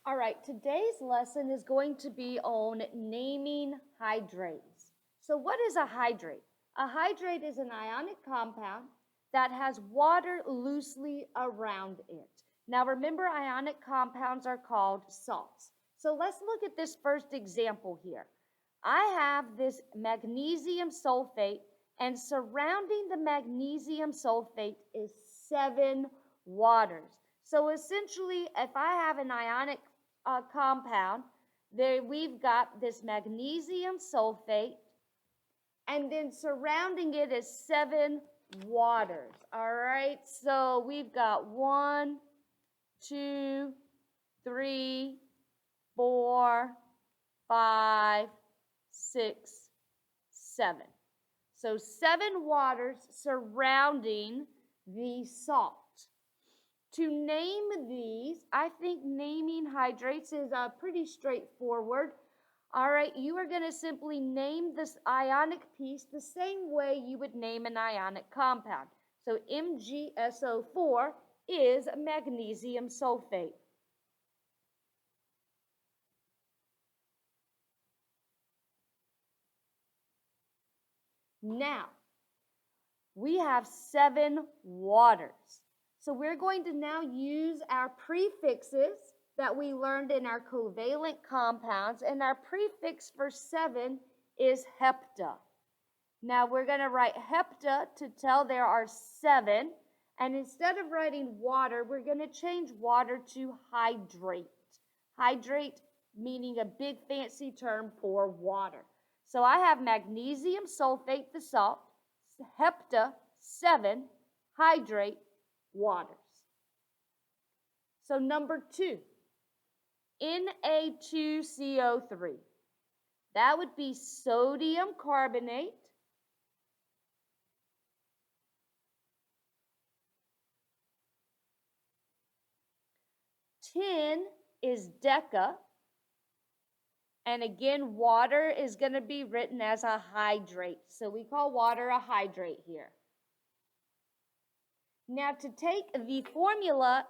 All right, today's lesson is going to be on naming hydrates. So what is a hydrate? A hydrate is an ionic compound that has water loosely around it. Now remember, ionic compounds are called salts. So let's look at this first example here. I have this magnesium sulfate, and surrounding the magnesium sulfate is 7 waters. So essentially, if I have an ionic compound, there we've got this magnesium sulfate, and then surrounding it is 7 waters. All right, so we've got 1, 2, 3, 4, 5, 6, 7. So 7 waters surrounding the salt. To name these, I think naming hydrates is pretty straightforward. All right, you are going to simply name this ionic piece the same way you would name an ionic compound. So MgSO4 is magnesium sulfate. Now, we have 7 waters. So we're going to now use our prefixes that we learned in our covalent compounds, and our prefix for 7 is hepta. Now we're going to write hepta to tell there are 7, and instead of writing water, we're going to change water to hydrate. Hydrate meaning a big fancy term for water. So I have magnesium sulfate, the salt, hepta, 7, hydrate, waters. So number 2, Na2CO3. That would be sodium carbonate. Tin is deca. And again, water is going to be written as a hydrate. So we call water a hydrate here. Now to take the formula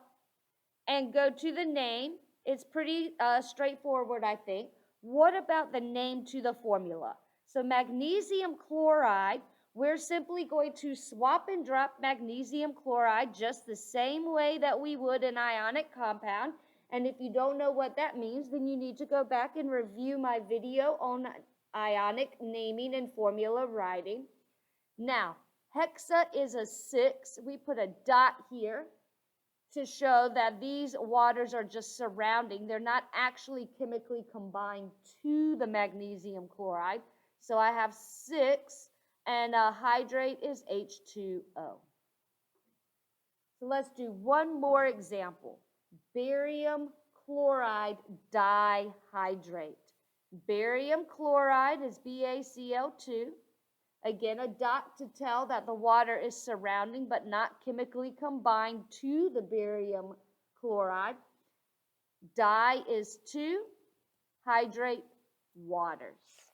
and go to the name, it's pretty straightforward, I think. What about the name to the formula? So magnesium chloride, we're simply going to swap and drop magnesium chloride just the same way that we would an ionic compound. And if you don't know what that means, then you need to go back and review my video on ionic naming and formula writing. Now, hexa is a 6. We put a dot here to show that these waters are just surrounding. They're not actually chemically combined to the magnesium chloride. So I have 6, and hydrate is H2O. So let's do one more example. Barium chloride dihydrate. Barium chloride is BaCl2. Again, a dot to tell that the water is surrounding but not chemically combined to the barium chloride. Di is 2, hydrate, waters.